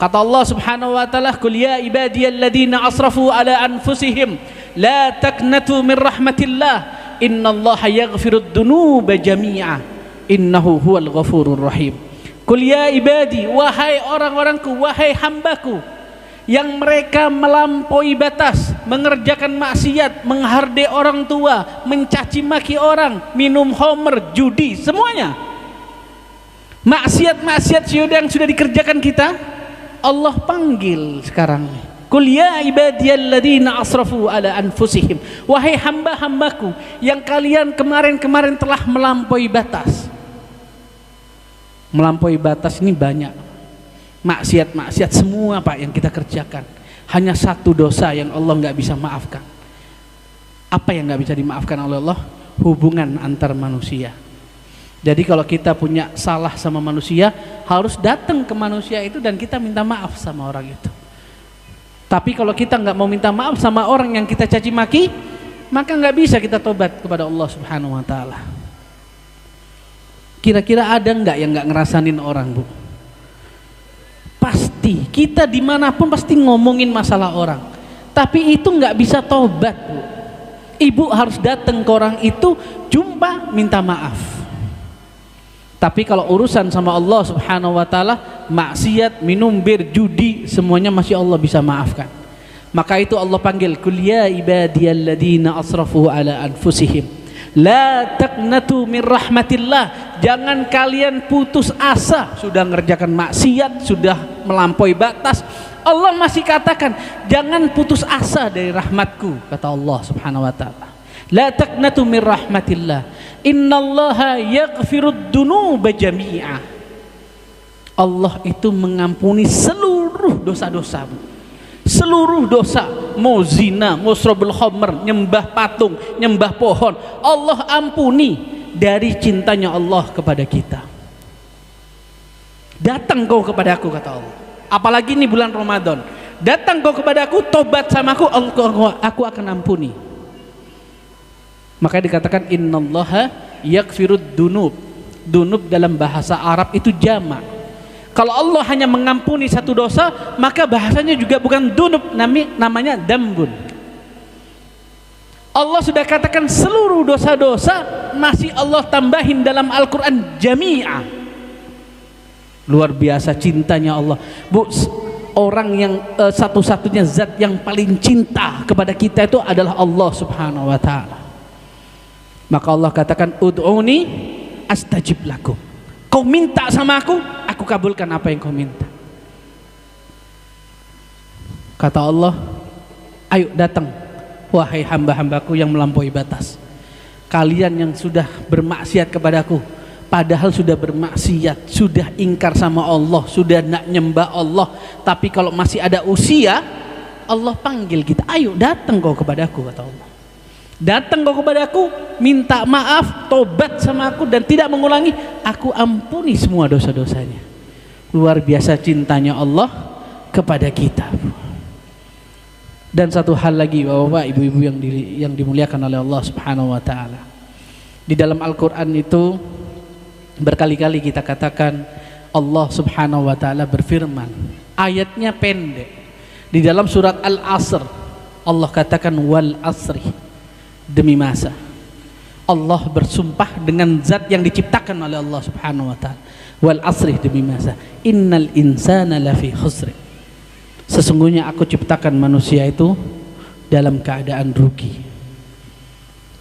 Kata Allah Subhanahu wa taala, "Qul ya ibadiyalladzina asrafu ala anfusihim la taqnatu min rahmatillah innallaha yaghfirud dzunuba jami'a innahu huwal ghafurur rahim." Qul ya ibadi, wahai orang-orangku, wahai hambaku yang mereka melampaui batas, mengerjakan maksiat, menghardik orang tua, mencaci maki orang, minum khamr, judi, semuanya maksiat-maksiat yang sudah dikerjakan kita, Allah panggil sekarang. Qul ya ibadiyalladzina asrafu ala anfusihim, wahai hamba-hambaku yang kalian kemarin-kemarin telah melampaui batas. Melampaui batas ini banyak maksiat-maksiat semua Pak yang kita kerjakan. Hanya satu dosa yang Allah nggak bisa maafkan. Apa yang nggak bisa dimaafkan oleh Allah? Hubungan antar manusia. Jadi kalau kita punya salah sama manusia, harus datang ke manusia itu dan kita minta maaf sama orang itu. Tapi kalau kita nggak mau minta maaf sama orang yang kita caci maki, maka nggak bisa kita tobat kepada Allah Subhanahu wa taala. Kira-kira ada nggak yang nggak ngerasanin orang, Bu? Pasti, kita dimanapun pasti ngomongin masalah orang. Tapi itu nggak bisa tobat, Bu. Ibu harus datang ke orang itu, jumpa, minta maaf. Tapi kalau urusan sama Allah Subhanahu wa taala, maksiat, minum bir, judi, semuanya masih Allah bisa maafkan. Maka itu Allah panggil, "Qul ya ibadiyalladzina asrafu ala anfusihim la taqnatu min rahmatillah." Jangan kalian putus asa, sudah mengerjakan maksiat, sudah melampaui batas, Allah masih katakan, jangan putus asa dari rahmatku, kata Allah Subhanahu wa taala. La taqnatu min rahmatillah innallaha yaghfirud dzunuba jami'a. Allah itu mengampuni seluruh dosa-dosa, seluruh dosa. Mau zina, mau srobul khamr, nyembah patung, nyembah pohon, Allah ampuni dari cintanya Allah kepada kita. Datang kau kepada aku, kata Allah. Apalagi ini bulan Ramadan, datang kau kepada aku, tobat sama aku akan ampuni. Maka dikatakan innallaha yaghfirud dzunub. Dzunub dalam bahasa Arab itu jamak. Kalau Allah hanya mengampuni satu dosa, maka bahasanya juga bukan dzunub, namanya dambun. Allah sudah katakan seluruh dosa-dosa masih Allah tambahin dalam Al-Quran jami'ah. Luar biasa cintanya Allah, Bu. Orang yang satu-satunya zat yang paling cinta kepada kita itu adalah Allah Subhanahu wa ta'ala. Maka Allah katakan, ud'uni astajib lakum. Kau minta sama aku kabulkan apa yang kau minta. Kata Allah, ayo datang wahai hamba-hambaku yang melampaui batas. Kalian yang sudah bermaksiat kepadaku, padahal sudah bermaksiat, sudah ingkar sama Allah, sudah nak nyembah Allah, tapi kalau masih ada usia, Allah panggil kita, ayo datang kau kepadaku, kata Allah. Datang kau kepadaku, minta maaf, tobat sama aku dan tidak mengulangi, aku ampuni semua dosa-dosanya. Luar biasa cintanya Allah kepada kita. Dan satu hal lagi, Bapak, Ibu-ibu yang dimuliakan oleh Allah Subhanahu wa taala. Di dalam Al-Qur'an itu berkali-kali kita katakan Allah Subhanahu wa taala berfirman. Ayatnya pendek. Di dalam surat Al-Asr Allah katakan wal asri, demi masa. Allah bersumpah dengan zat yang diciptakan oleh Allah Subhanahu wa taala. Wal asri, demi masa. Innal insana lafi khusr. Sesungguhnya aku ciptakan manusia itu dalam keadaan rugi.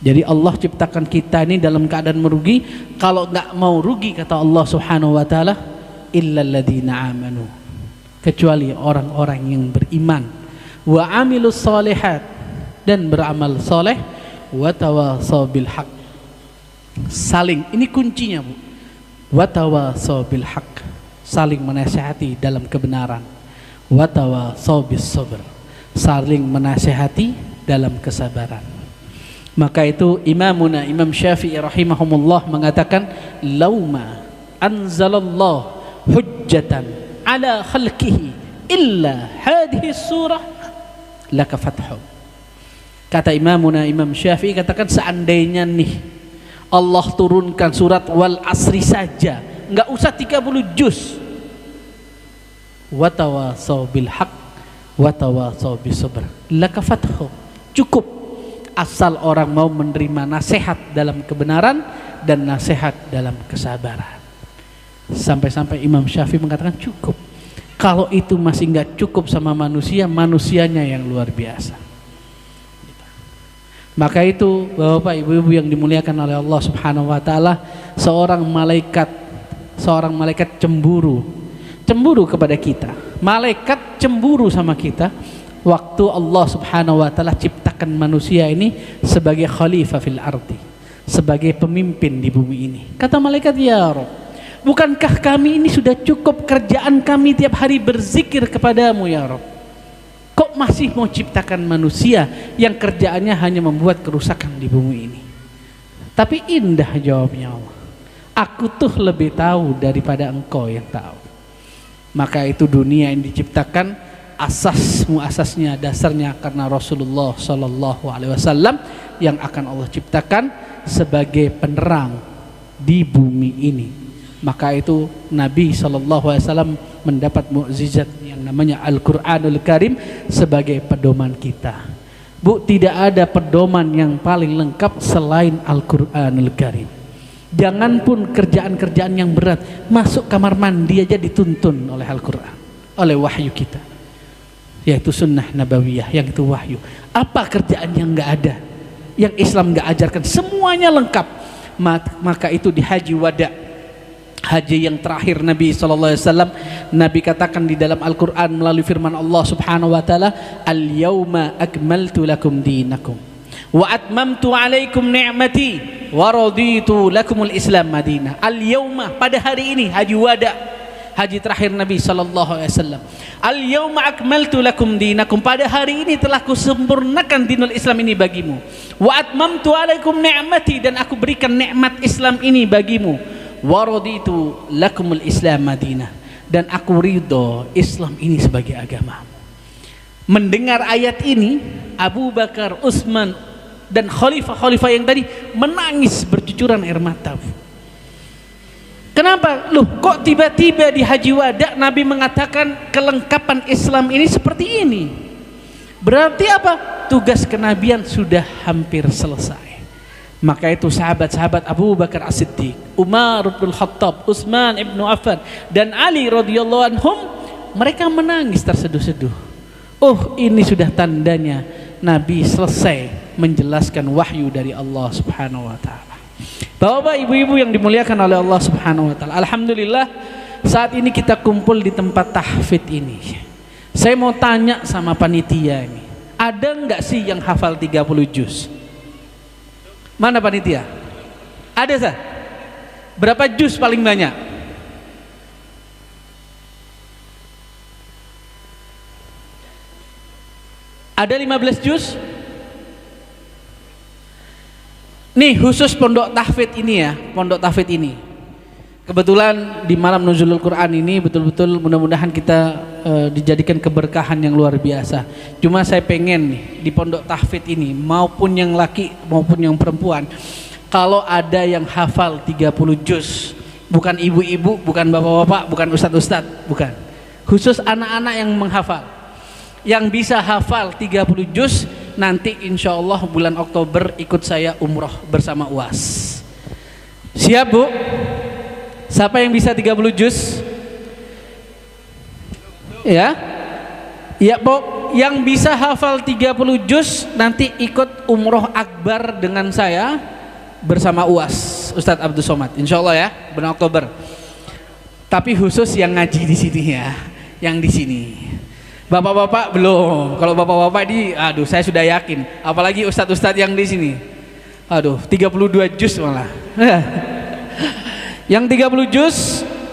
Jadi Allah ciptakan kita ini dalam keadaan merugi. Kalau nggak mau rugi, kata Allah Subhanahu wa taala, illal ladzina amanu, kecuali orang-orang yang beriman, wa amilus solihat, dan beramal soleh, wa tawasaw bil haq, saling, ini kuncinya, Bu, wa tawasaw bil haq, saling menasihati dalam kebenaran, wa tawasaw bis sabr, saling menasihati dalam kesabaran. Maka itu Imamuna Imam Syafi'i rahimahumullah mengatakan, lauma anzalallahu hujjatan ala khalqihi illa hadhihi surah lakafathu. Kata Imamuna Imam Syafi'i, katakan seandainya nih Allah turunkan surat wal asri saja, nggak usah 30 juz, wa tawasaw bil haq wa tawasaw bis sabr. Lakafathu. Cukup asal orang mau menerima nasihat dalam kebenaran dan nasihat dalam kesabaran. Sampai-sampai Imam Syafi'i mengatakan cukup. Kalau itu masih nggak cukup sama manusia, manusianya yang luar biasa. Maka itu Bapak Ibu-ibu yang dimuliakan oleh Allah Subhanahu wa taala, seorang malaikat cemburu kepada kita. Malaikat cemburu sama kita waktu Allah Subhanahu wa taala ciptakan manusia ini sebagai khalifah fil ardi, sebagai pemimpin di bumi ini. Kata malaikat, ya Rabb, bukankah kami ini sudah cukup kerjaan kami tiap hari berzikir kepadamu ya Rabb? Kok masih mau ciptakan manusia yang kerjaannya hanya membuat kerusakan di bumi ini? Tapi indah jawabnya Allah. Aku tuh lebih tahu daripada engkau yang tahu. Maka itu dunia yang diciptakan asasnya dasarnya karena Rasulullah Sallallahu Alaihi Wasallam yang akan Allah ciptakan sebagai penerang di bumi ini. Maka itu Nabi Sallallahu Alaihi Wasallam mendapat mukjizat yang namanya Al-Quranul Karim sebagai pedoman kita. Bu, tidak ada pedoman yang paling lengkap selain Al-Quranul Karim. Jangan pun kerjaan-kerjaan yang berat, masuk kamar mandi aja dituntun oleh Al-Quran, oleh wahyu kita, yaitu sunnah nabawiyah, yang itu wahyu. Apa kerjaan yang nggak ada, yang Islam nggak ajarkan, semuanya lengkap. Maka itu di haji wada, haji yang terakhir Nabi SAW, Nabi katakan di dalam Al-Quran melalui firman Allah Subhanahu wa ta'ala, al-yawma akmaltu lakum dinakum wa atmamtu alaikum ni'mati wa raditu lakumul Islam madinah. Al-yawma, pada hari ini, haji wada, haji terakhir Nabi SAW, al-yawma akmaltu lakum dinakum, pada hari ini telah kusempurnakan dinul Islam ini bagimu, wa atmamtu alaikum ni'mati, dan aku berikan nikmat Islam ini bagimu, waraditu lakumul Islam madinah, dan aku ridho Islam ini sebagai agama. Mendengar ayat ini, Abu Bakar, Utsman dan khalifah-khalifah yang tadi menangis bercucuran air mata. Kenapa? Loh, kok tiba-tiba di haji wada Nabi mengatakan kelengkapan Islam ini seperti ini? Berarti apa? Tugas kenabian sudah hampir selesai. Maka itu sahabat-sahabat Abu Bakar As-Siddiq, Umar bin Khattab, Utsman ibn Affan, dan Ali radhiyallahu anhum, mereka menangis terseduh-seduh. Oh, ini sudah tandanya Nabi selesai menjelaskan wahyu dari Allah Subhanahu wa taala. Bapak, ibu-ibu yang dimuliakan oleh Allah Subhanahu wa taala, alhamdulillah saat ini kita kumpul di tempat tahfidz ini. Saya mau tanya sama panitia ini, ada enggak sih yang hafal 30 juz? Mana panitia? Ada sah? Berapa juz paling banyak? Ada 15 juz? Nih khusus pondok tahfidz ini ya, pondok tahfidz ini. Kebetulan di malam Nuzulul Quran ini betul-betul mudah-mudahan kita dijadikan keberkahan yang luar biasa. Cuma saya pengen nih di pondok tahfidz ini, maupun yang laki maupun yang perempuan, kalau ada yang hafal 30 juz, bukan ibu-ibu, bukan bapak-bapak, bukan ustadz-ustadz, bukan. Khusus anak-anak yang menghafal, yang bisa hafal 30 juz, nanti insya Allah bulan Oktober ikut saya umroh bersama UAS. Siap Bu? Siapa yang bisa 30 juz? Ya? Ya Bu, yang bisa hafal 30 juz nanti ikut umroh akbar dengan saya bersama UAS, Ustadz Abdul Somad, insya Allah ya, bulan Oktober. Tapi khusus yang ngaji di sini ya, yang di sini. Bapak-bapak belum. Kalau bapak-bapak di, aduh saya sudah yakin. Apalagi ustadz-ustadz yang di sini. Aduh, 32 juz malah. Yang 30 juz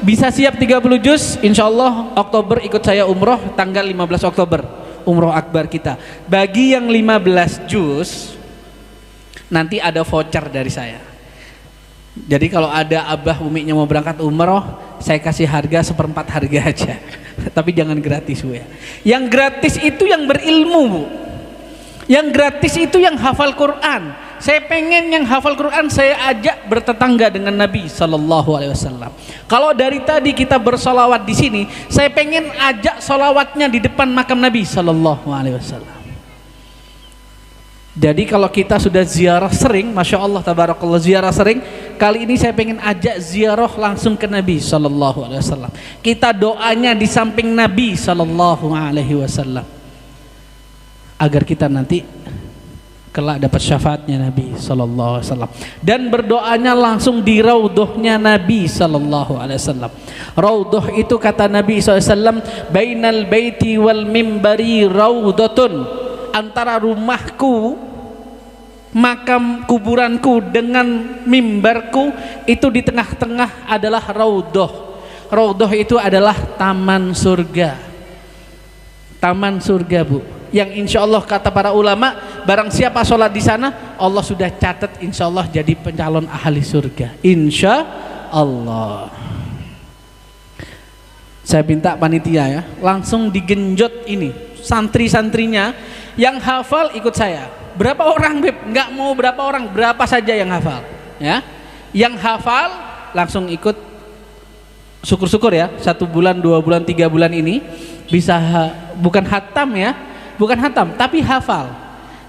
bisa siap 30 juz, insya Allah Oktober ikut saya umroh tanggal 15 Oktober, umroh akbar kita. Bagi yang 15 juz nanti ada voucher dari saya. Jadi kalau ada abah umiknya mau berangkat umroh, saya kasih harga 1/4 harga aja. Tapi jangan gratis Bu ya. Yang gratis itu yang berilmu Bu. Yang gratis itu yang hafal Quran. Saya pengen yang hafal Quran saya ajak bertetangga dengan Nabi Sallallahu Alaihi Wasallam. Kalau dari tadi kita bersolawat di sini, saya pengen ajak solawatnya di depan makam Nabi Sallallahu Alaihi Wasallam. Jadi kalau kita sudah ziarah sering, Masya Allah tabarakallah, ziarah sering, kali ini saya pengen ajak ziarah langsung ke Nabi Sallallahu Alaihi Wasallam. Kita doanya di samping Nabi Sallallahu Alaihi Wasallam, agar kita nanti kelak dapat syafaatnya Nabi Sallallahu Alaihi Wasallam. Dan berdoanya langsung di raudhahnya Nabi Sallallahu Alaihi Wasallam. Raudhah itu kata Nabi SAW, bainal baiti wal mimbari raudhatun, antara rumahku, makam kuburanku dengan mimbarku itu di tengah-tengah adalah raudhah. Raudhah itu adalah taman surga. Taman surga, Bu. Yang insya Allah kata para ulama, barang siapa sholat di sana, Allah sudah catat insya Allah jadi pencalon ahli surga. Insya Allah. Saya minta panitia ya, langsung digenjot ini santri-santrinya yang hafal ikut saya. Berapa orang, Beb? Nggak mau berapa orang, berapa saja yang hafal ya. Yang hafal langsung ikut. Syukur-syukur ya, 1 bulan, 2 bulan, 3 bulan ini bisa bukan hatam ya, bukan hatam tapi hafal.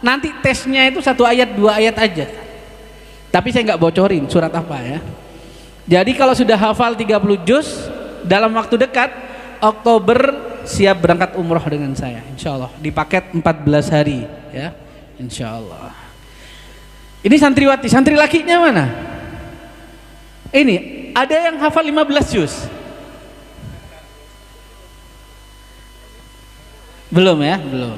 Nanti tesnya itu 1 ayat 2 ayat aja, tapi saya nggak bocorin surat apa ya. Jadi kalau sudah hafal 30 juz dalam waktu dekat Oktober siap berangkat umroh dengan saya insya Allah, di paket 14 hari ya insya Allah. Ini santriwati, santri lakinya mana? Ini ada yang hafal 15 juz? Belum ya, belum.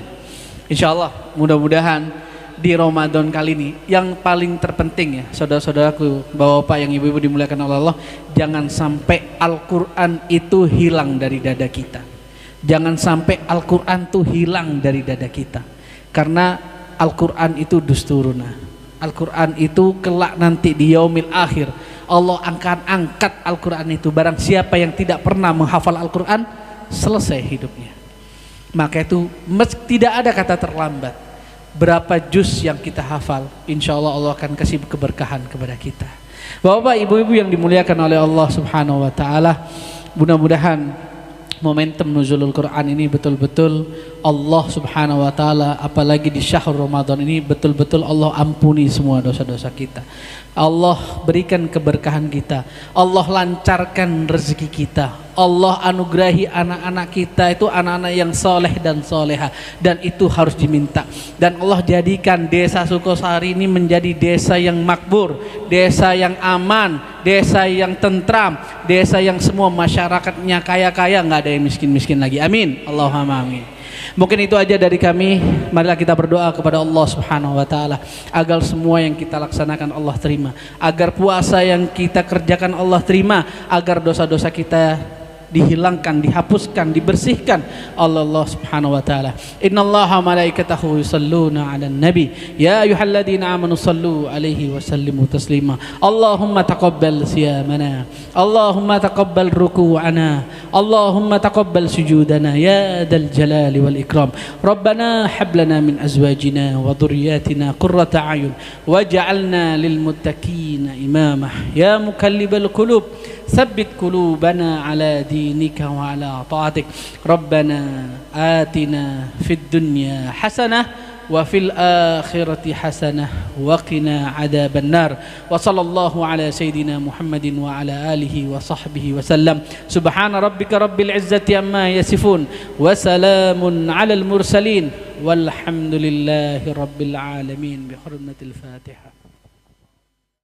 Insya Allah mudah-mudahan di Ramadan kali ini yang paling terpenting ya saudara-saudaraku, bapak-bapak yang ibu-ibu dimuliakan oleh Allah, jangan sampai Al-Quran itu hilang dari dada kita. Jangan sampai Al-Quran itu hilang dari dada kita, karena Al-Quran itu dusturuna. Al-Quran itu kelak nanti di yaumil akhir Allah akan angkat Al-Quran itu. Barang siapa yang tidak pernah menghafal Al-Quran, selesai hidupnya. Maka itu tidak ada kata terlambat. Berapa juz yang kita hafal, insya Allah Allah akan kasih keberkahan kepada kita. Bapak, ibu-ibu yang dimuliakan oleh Allah Subhanahu Wa Taala, mudah-mudahan momentum nuzulul Quran ini betul-betul Allah Subhanahu Wa Taala, apalagi di syahr Ramadan ini, betul-betul Allah ampuni semua dosa-dosa kita. Allah berikan keberkahan kita, Allah lancarkan rezeki kita, Allah anugerahi anak-anak kita itu anak-anak yang soleh dan soleha, dan itu harus diminta. Dan Allah jadikan desa Sukosari ini menjadi desa yang makmur, desa yang aman, desa yang tentram, desa yang semua masyarakatnya kaya-kaya, nggak ada yang miskin-miskin lagi. Amin, Allahumma amin. Mungkin itu aja dari kami. Marilah kita berdoa kepada Allah Subhanahu Wa Taala agar semua yang kita laksanakan Allah terima, agar puasa yang kita kerjakan Allah terima, agar dosa-dosa kita dihilangkan, dihapuskan, dibersihkan oleh Allah Subhanahu wa taala. Innallaha malaikatahu yusalluna 'alan nabi ya ayyuhalladzina amanu sallu 'alaihi wa sallimu taslima. Allahumma taqabbal siyamana, Allahumma taqabbal ruku'ana, Allahumma taqabbal sujudana ya dzal jalali wal ikram. Rabbana hab lana min azwajina wa dhurriyyatina qurrata a'yun waj'alna lil muttaqina imama. Ya mukallibal qulub ثبت قلوبنا على دينك وعلى طاعتك. ربنا آتنا في الدنيا حسنة وفي الآخرة حسنة وقنا عذاب النار. وصلى الله على سيدنا محمد وعلى آله وصحبه وسلم. سبحان ربك رب العزة عما يصفون وسلام على المرسلين والحمد لله رب العالمين. بحرمة الفاتحة.